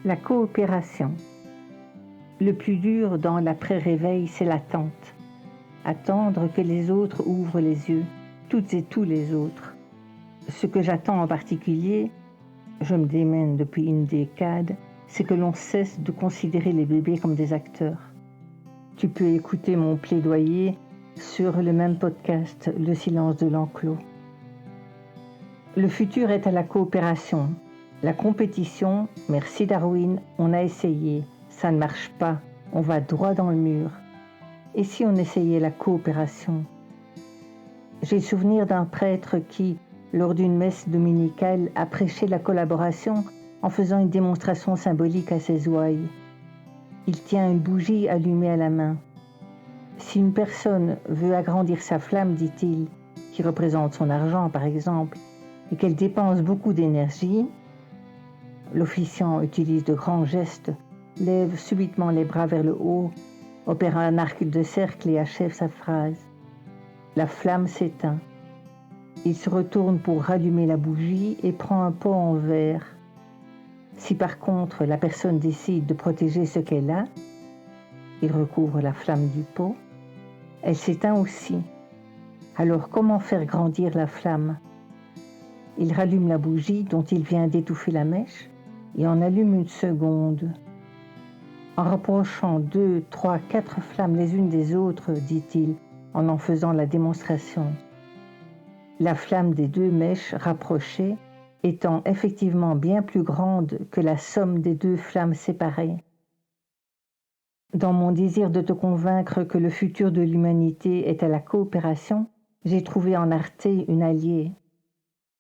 La coopération. Le plus dur dans l'après-réveil, c'est l'attente. Attendre que les autres ouvrent les yeux, toutes et tous les autres. Ce que j'attends en particulier, je me démène depuis une décade, c'est que l'on cesse de considérer les bébés comme des acteurs. Tu peux écouter mon plaidoyer sur le même podcast, Le silence de l'enclos. Le futur est à la coopération. La compétition, merci Darwin, on a essayé, ça ne marche pas, on va droit dans le mur. Et si on essayait la coopération? J'ai le souvenir d'un prêtre qui, lors d'une messe dominicale, a prêché la collaboration en faisant une démonstration symbolique à ses ouailles. Il tient une bougie allumée à la main. Si une personne veut agrandir sa flamme, dit-il, qui représente son argent par exemple, et qu'elle dépense beaucoup d'énergie, l'officiant utilise de grands gestes, lève subitement les bras vers le haut, opère un arc de cercle et achève sa phrase. La flamme s'éteint. Il se retourne pour rallumer la bougie et prend un pot en verre. Si par contre la personne décide de protéger ce qu'elle a, il recouvre la flamme du pot, elle s'éteint aussi. Alors comment faire grandir la flamme? Il rallume la bougie dont il vient d'étouffer la mèche et en allume une seconde. En rapprochant 2, 3, 4 flammes les unes des autres, dit-il, en faisant la démonstration. La flamme des 2 mèches rapprochées étant effectivement bien plus grande que la somme des 2 flammes séparées. Dans mon désir de te convaincre que le futur de l'humanité est à la coopération, j'ai trouvé en Arte une alliée.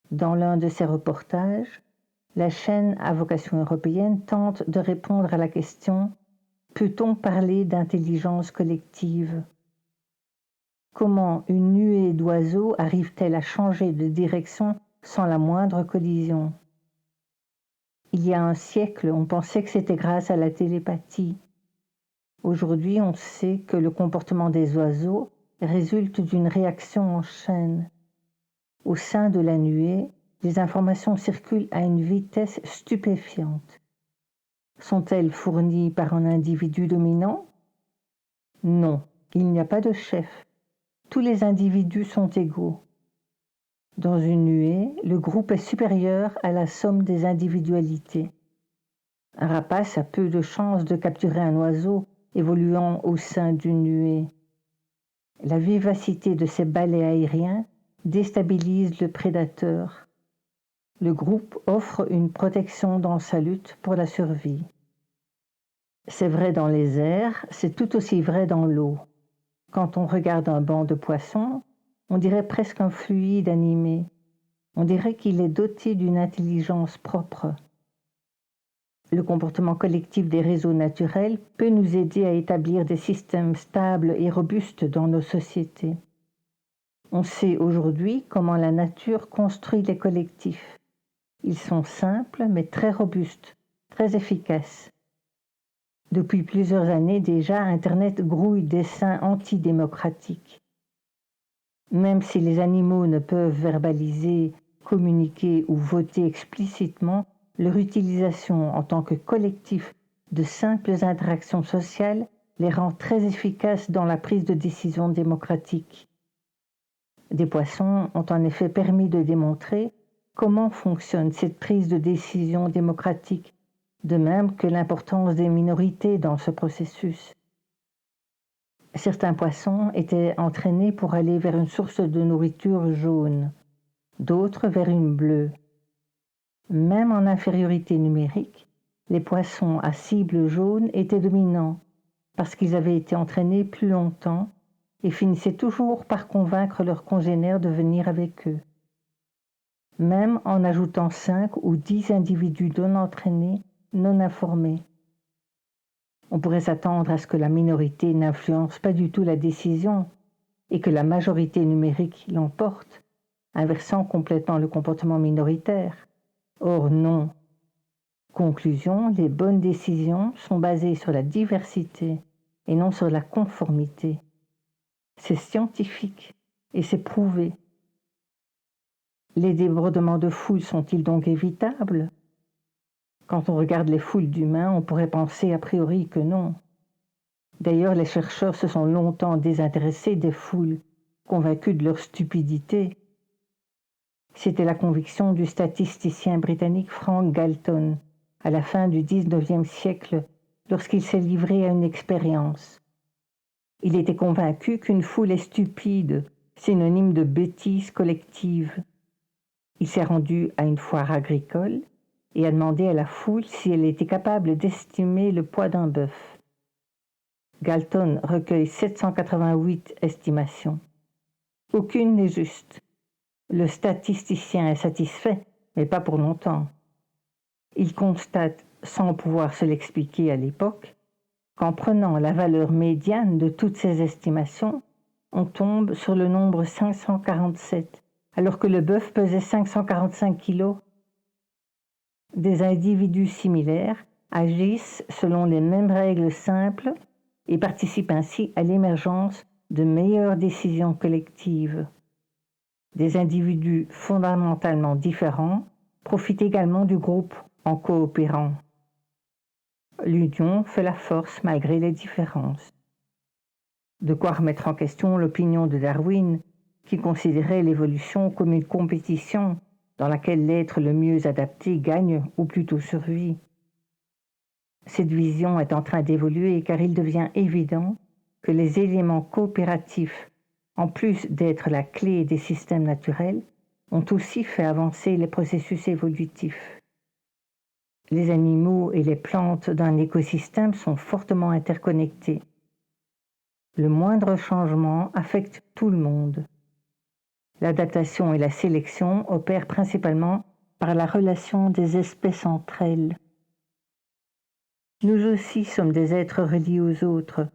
Dans l'un de ses reportages, la chaîne à vocation européenne tente de répondre à la question « Peut-on parler d'intelligence collective ?» Comment une nuée d'oiseaux arrive-t-elle à changer de direction sans la moindre collision? Il y a un siècle, on pensait que c'était grâce à la télépathie. Aujourd'hui, on sait que le comportement des oiseaux résulte d'une réaction en chaîne. Au sein de la nuée, les informations circulent à une vitesse stupéfiante. Sont-elles fournies par un individu dominant? Non, il n'y a pas de chef. Tous les individus sont égaux. Dans une nuée, le groupe est supérieur à la somme des individualités. Un rapace a peu de chances de capturer un oiseau évoluant au sein d'une nuée. La vivacité de ces balais aériens déstabilise le prédateur. Le groupe offre une protection dans sa lutte pour la survie. C'est vrai dans les airs, c'est tout aussi vrai dans l'eau. Quand on regarde un banc de poissons, on dirait presque un fluide animé. On dirait qu'il est doté d'une intelligence propre. Le comportement collectif des réseaux naturels peut nous aider à établir des systèmes stables et robustes dans nos sociétés. On sait aujourd'hui comment la nature construit les collectifs. Ils sont simples mais très robustes, très efficaces. Depuis plusieurs années déjà, Internet grouille d'essaims antidémocratiques. Même si les animaux ne peuvent verbaliser, communiquer ou voter explicitement, leur utilisation en tant que collectif de simples interactions sociales les rend très efficaces dans la prise de décision démocratique. Des poissons ont en effet permis de démontrer comment fonctionne cette prise de décision démocratique, de même que l'importance des minorités dans ce processus. Certains poissons étaient entraînés pour aller vers une source de nourriture jaune, d'autres vers une bleue. Même en infériorité numérique, les poissons à cible jaune étaient dominants parce qu'ils avaient été entraînés plus longtemps et finissaient toujours par convaincre leurs congénères de venir avec eux. Même en ajoutant 5 ou 10 individus non entraînés, non informés. On pourrait s'attendre à ce que la minorité n'influence pas du tout la décision et que la majorité numérique l'emporte, inversant complètement le comportement minoritaire. Or non. Conclusion, les bonnes décisions sont basées sur la diversité et non sur la conformité. C'est scientifique et c'est prouvé. Les débordements de foule sont-ils donc évitables? Quand on regarde les foules d'humains, on pourrait penser a priori que non. D'ailleurs, les chercheurs se sont longtemps désintéressés des foules, convaincus de leur stupidité. C'était la conviction du statisticien britannique Frank Galton, à la fin du XIXe siècle, lorsqu'il s'est livré à une expérience. Il était convaincu qu'une foule est stupide, synonyme de bêtise collective. Il s'est rendu à une foire agricole et a demandé à la foule si elle était capable d'estimer le poids d'un bœuf. Galton recueille 788 estimations. Aucune n'est juste. Le statisticien est satisfait, mais pas pour longtemps. Il constate, sans pouvoir se l'expliquer à l'époque, qu'en prenant la valeur médiane de toutes ces estimations, on tombe sur le nombre 547, alors que le bœuf pesait 545 kilos. Des individus similaires agissent selon les mêmes règles simples et participent ainsi à l'émergence de meilleures décisions collectives. Des individus fondamentalement différents profitent également du groupe en coopérant. L'union fait la force malgré les différences. De quoi remettre en question l'opinion de Darwin, qui considérait l'évolution comme une compétition dans laquelle l'être le mieux adapté gagne ou plutôt survit. Cette vision est en train d'évoluer car il devient évident que les éléments coopératifs, en plus d'être la clé des systèmes naturels, ont aussi fait avancer les processus évolutifs. Les animaux et les plantes d'un écosystème sont fortement interconnectés. Le moindre changement affecte tout le monde. L'adaptation et la sélection opèrent principalement par la relation des espèces entre elles. Nous aussi sommes des êtres reliés aux autres.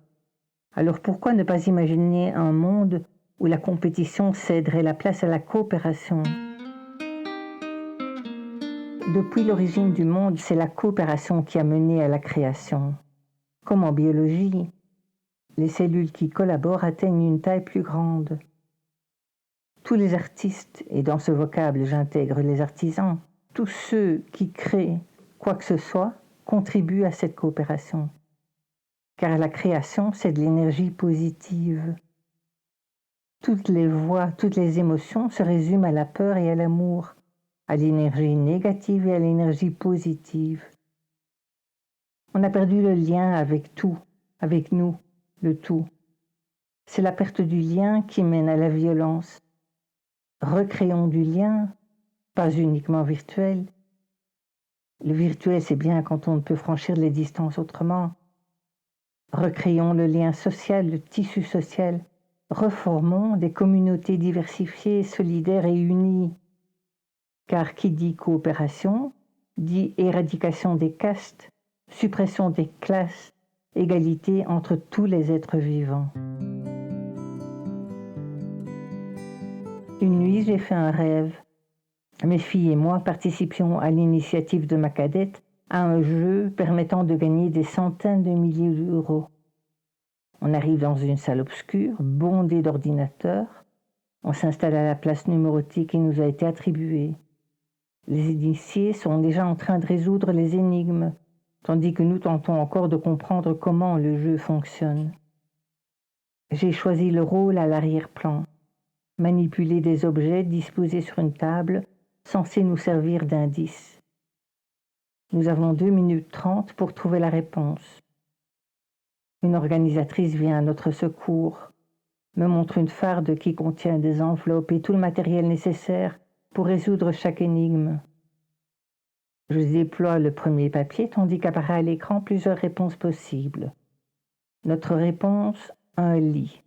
Alors pourquoi ne pas imaginer un monde où la compétition céderait la place à la coopération ? Depuis l'origine du monde, c'est la coopération qui a mené à la création. Comme en biologie, les cellules qui collaborent atteignent une taille plus grande. Tous les artistes, et dans ce vocable j'intègre les artisans, tous ceux qui créent quoi que ce soit, contribuent à cette coopération. Car la création, c'est de l'énergie positive. Toutes les voix, toutes les émotions se résument à la peur et à l'amour, à l'énergie négative et à l'énergie positive. On a perdu le lien avec tout, avec nous, le tout. C'est la perte du lien qui mène à la violence. Recréons du lien, pas uniquement virtuel. Le virtuel, c'est bien quand on ne peut franchir les distances autrement. Recréons le lien social, le tissu social. Reformons des communautés diversifiées, solidaires et unies. Car qui dit coopération, dit éradication des castes, suppression des classes, égalité entre tous les êtres vivants. Une nuit, j'ai fait un rêve. Mes filles et moi participions à l'initiative de ma cadette à un jeu permettant de gagner des centaines de milliers d'euros. On arrive dans une salle obscure, bondée d'ordinateurs. On s'installe à la place numérotée qui nous a été attribuée. Les initiés sont déjà en train de résoudre les énigmes, tandis que nous tentons encore de comprendre comment le jeu fonctionne. J'ai choisi le rôle à l'arrière-plan, manipuler des objets disposés sur une table censés nous servir d'indice. Nous avons 2 minutes 30 pour trouver la réponse. Une organisatrice vient à notre secours, me montre une farde qui contient des enveloppes et tout le matériel nécessaire pour résoudre chaque énigme. Je déploie le premier papier tandis qu'apparaît à l'écran plusieurs réponses possibles. Notre réponse, un lit.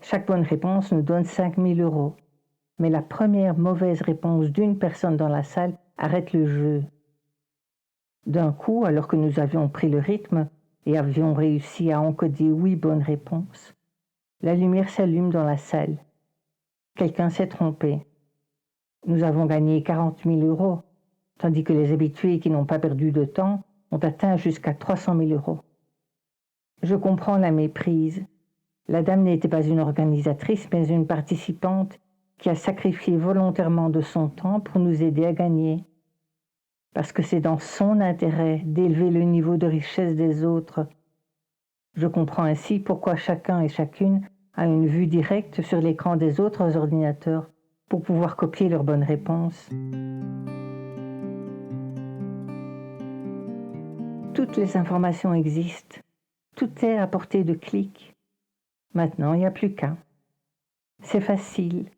Chaque bonne réponse nous donne 5 000 €. Mais la première mauvaise réponse d'une personne dans la salle arrête le jeu. D'un coup, alors que nous avions pris le rythme et avions réussi à encoder 8 bonnes réponses, la lumière s'allume dans la salle. Quelqu'un s'est trompé. Nous avons gagné 40 000 €, tandis que les habitués qui n'ont pas perdu de temps ont atteint jusqu'à 300 000 €. Je comprends la méprise. La dame n'était pas une organisatrice, mais une participante qui a sacrifié volontairement de son temps pour nous aider à gagner. parce que c'est dans son intérêt d'élever le niveau de richesse des autres. Je comprends ainsi pourquoi chacun et chacune a une vue directe sur l'écran des autres ordinateurs pour pouvoir copier leurs bonnes réponses. Toutes les informations existent, tout est à portée de clic. Maintenant, il n'y a plus qu'à. C'est facile,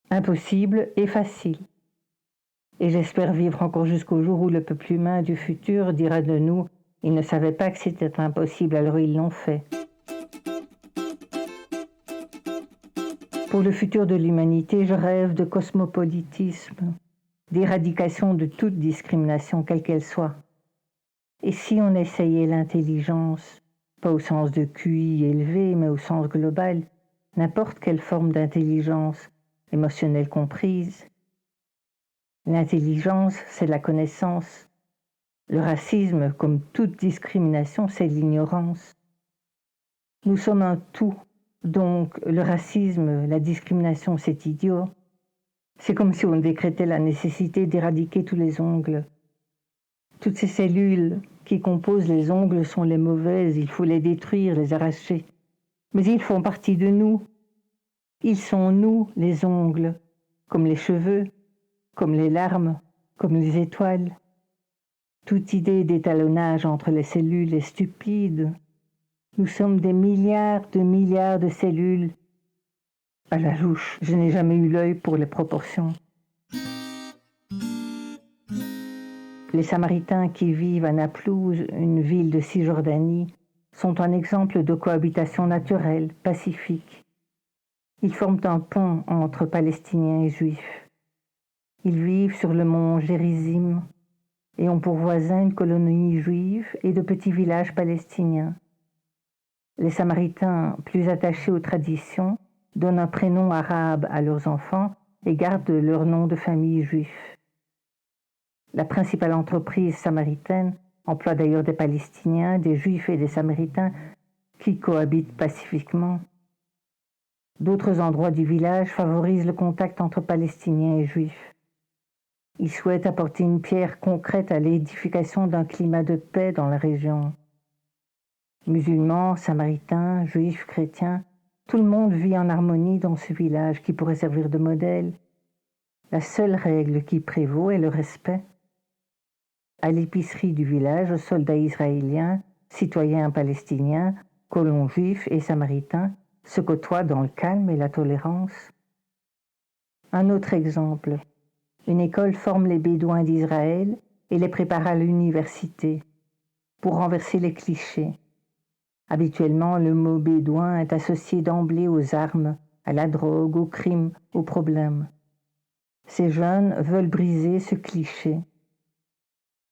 impossible et facile. Et j'espère vivre encore jusqu'au jour où le peuple humain du futur dira de nous « Ils ne savaient pas que c'était impossible, alors ils l'ont fait ». Pour le futur de l'humanité, je rêve de cosmopolitisme, d'éradication de toute discrimination, quelle qu'elle soit. Et si on essayait l'intelligence, pas au sens de QI élevé, mais au sens global, n'importe quelle forme d'intelligence, émotionnelle comprise. L'intelligence, c'est la connaissance. Le racisme, comme toute discrimination, c'est l'ignorance. Nous sommes un tout, donc le racisme, la discrimination, c'est idiot. C'est comme si on décrétait la nécessité d'éradiquer tous les ongles. Toutes ces cellules qui composent les ongles sont les mauvaises, il faut les détruire, les arracher. Mais ils font partie de nous. Ils sont nous, les ongles, comme les cheveux, comme les larmes, comme les étoiles. Toute idée d'étalonnage entre les cellules est stupide. Nous sommes des milliards de cellules. À la louche, je n'ai jamais eu l'œil pour les proportions. Les Samaritains qui vivent à Naplouse, une ville de Cisjordanie, sont un exemple de cohabitation naturelle, pacifique. Ils forment un pont entre Palestiniens et Juifs. Ils vivent sur le mont Gérizim et ont pour voisins une colonie juive et de petits villages palestiniens. Les Samaritains, plus attachés aux traditions, donnent un prénom arabe à leurs enfants et gardent leur nom de famille juif. La principale entreprise samaritaine emploie d'ailleurs des Palestiniens, des Juifs et des Samaritains qui cohabitent pacifiquement. D'autres endroits du village favorisent le contact entre Palestiniens et Juifs. Ils souhaitent apporter une pierre concrète à l'édification d'un climat de paix dans la région. Musulmans, Samaritains, Juifs, chrétiens, tout le monde vit en harmonie dans ce village qui pourrait servir de modèle. La seule règle qui prévaut est le respect. À l'épicerie du village, soldats israéliens, citoyens palestiniens, colons juifs et samaritains se côtoient dans le calme et la tolérance. Un autre exemple. Une école forme les Bédouins d'Israël et les prépare à l'université pour renverser les clichés. Habituellement, le mot bédouin est associé d'emblée aux armes, à la drogue, au crime, aux problèmes. Ces jeunes veulent briser ce cliché.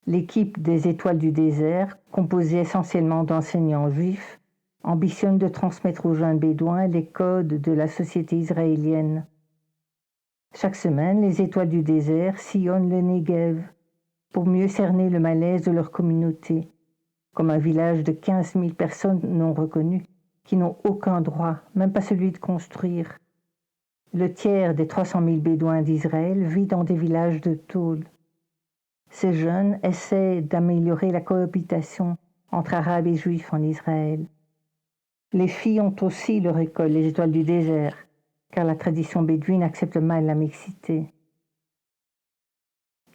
L'équipe des Étoiles du désert, composée essentiellement d'enseignants juifs, ambitionne de transmettre aux jeunes bédouins les codes de la société israélienne. Chaque semaine, les Étoiles du désert sillonnent le Negev pour mieux cerner le malaise de leur communauté, comme un village de 15 000 personnes non reconnues, qui n'ont aucun droit, même pas celui de construire. Le tiers des 300 000 Bédouins d'Israël vit dans des villages de tôle. Ces jeunes essaient d'améliorer la cohabitation entre Arabes et Juifs en Israël. Les filles ont aussi leur école, les Étoiles du désert, car la tradition bédouine accepte mal la mixité.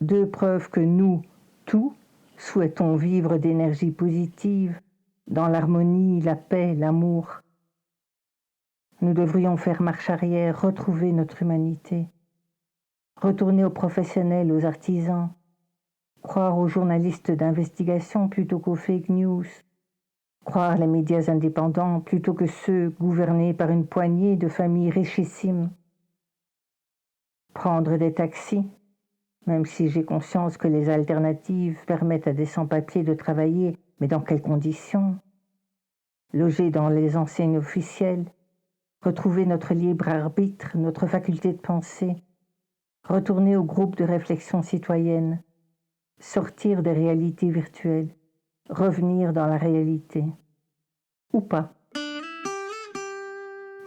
Deux preuves que nous, tous, souhaitons vivre d'énergie positive, dans l'harmonie, la paix, l'amour. Nous devrions faire marche arrière, retrouver notre humanité, retourner aux professionnels, aux artisans, croire aux journalistes d'investigation plutôt qu'aux fake news, croire les médias indépendants plutôt que ceux gouvernés par une poignée de familles richissimes, prendre des taxis, même si j'ai conscience que les alternatives permettent à des sans-papiers de travailler, mais dans quelles conditions? Loger dans les enseignes officielles, retrouver notre libre arbitre, notre faculté de penser, retourner au groupe de réflexion citoyenne, sortir des réalités virtuelles, revenir dans la réalité. Ou pas.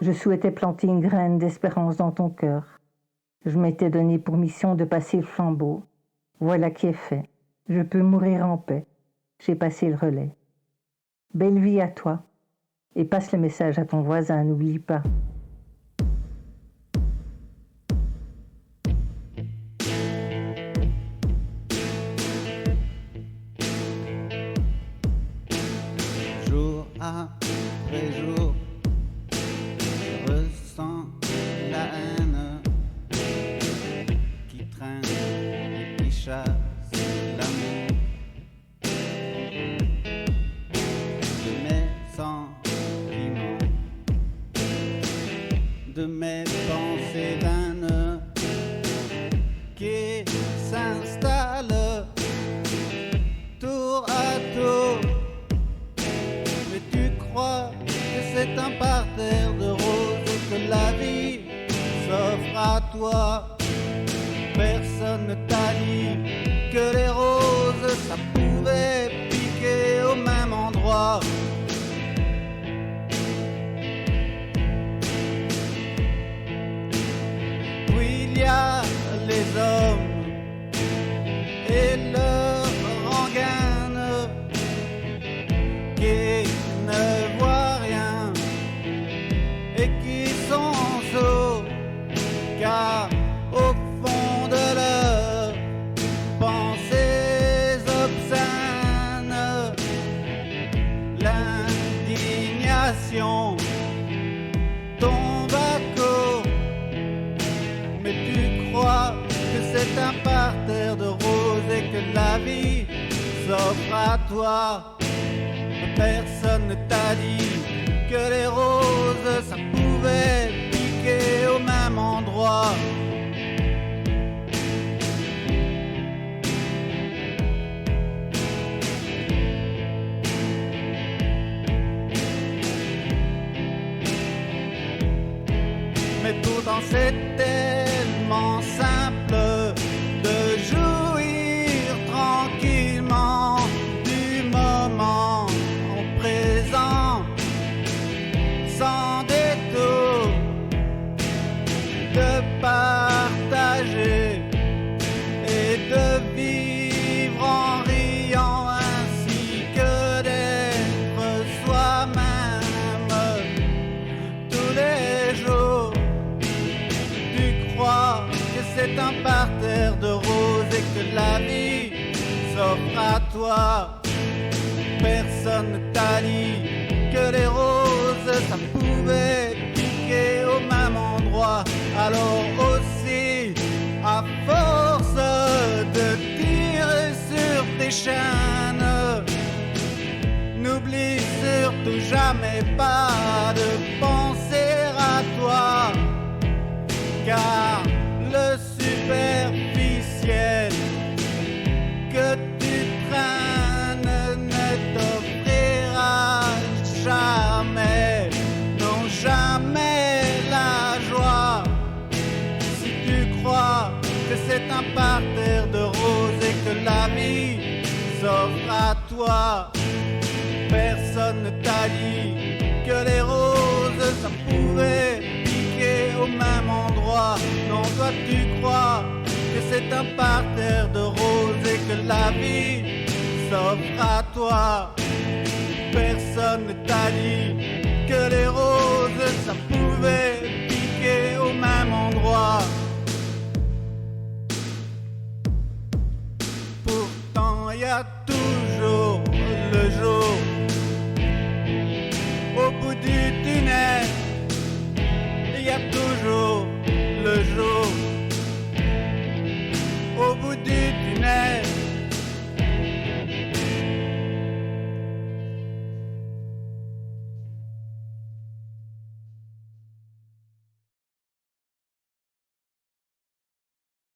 Je souhaitais planter une graine d'espérance dans ton cœur. Je m'étais donné pour mission de passer le flambeau. Voilà qui est fait. Je peux mourir en paix. J'ai passé le relais. Belle vie à toi. Et passe le message à ton voisin, n'oublie pas. Jour après jour, je ressens la haine qui traîne et qui chasse l'amour de mes sentiments, de mes pensées vaines qui s'installent tour à tour. Mais tu crois que c'est un parterre de roses et que la vie s'offre à toi. Personne ne t'a dit que les roses ça pouvait piquer au même endroit. Oui, il y a les hommes et leur rengaine qui ne voient rien et qui sont sots, car au fond de leurs pensées obscènes, l'indignation tombe à court. Mais tu crois que c'est un parterre de roses et que la vie s'offre à toi. Personne ne t'a dit que les roses ça pouvait piquer au même endroit. Mais pourtant c'est tellement simple de jouir tranquillement du moment présent, sans détour, de partager et de vivre en riant ainsi que d'être soi-même tous les jours. Tu crois que c'est un parterre de roses et que la vie s'offre à toi. Personne ne t'a dit que les roses ça pouvait piquer au même endroit. Alors aussi, à force de tirer sur tes chaînes, n'oublie surtout jamais pas de penser à toi, car le superficiel que tu traînes ne t'offrira jamais, non jamais la joie. Si tu crois que c'est un parterre de roses et que la vie s'offre à toi, personne ne t'a dit que les roses ça pouvait piquer au même endroit. Non, toi tu crois que c'est un parterre de roses et que la vie s'offre à toi. Personne ne t'a dit que les roses ça pouvait piquer au même endroit. Pourtant y a toujours le jour au bout du tunnel,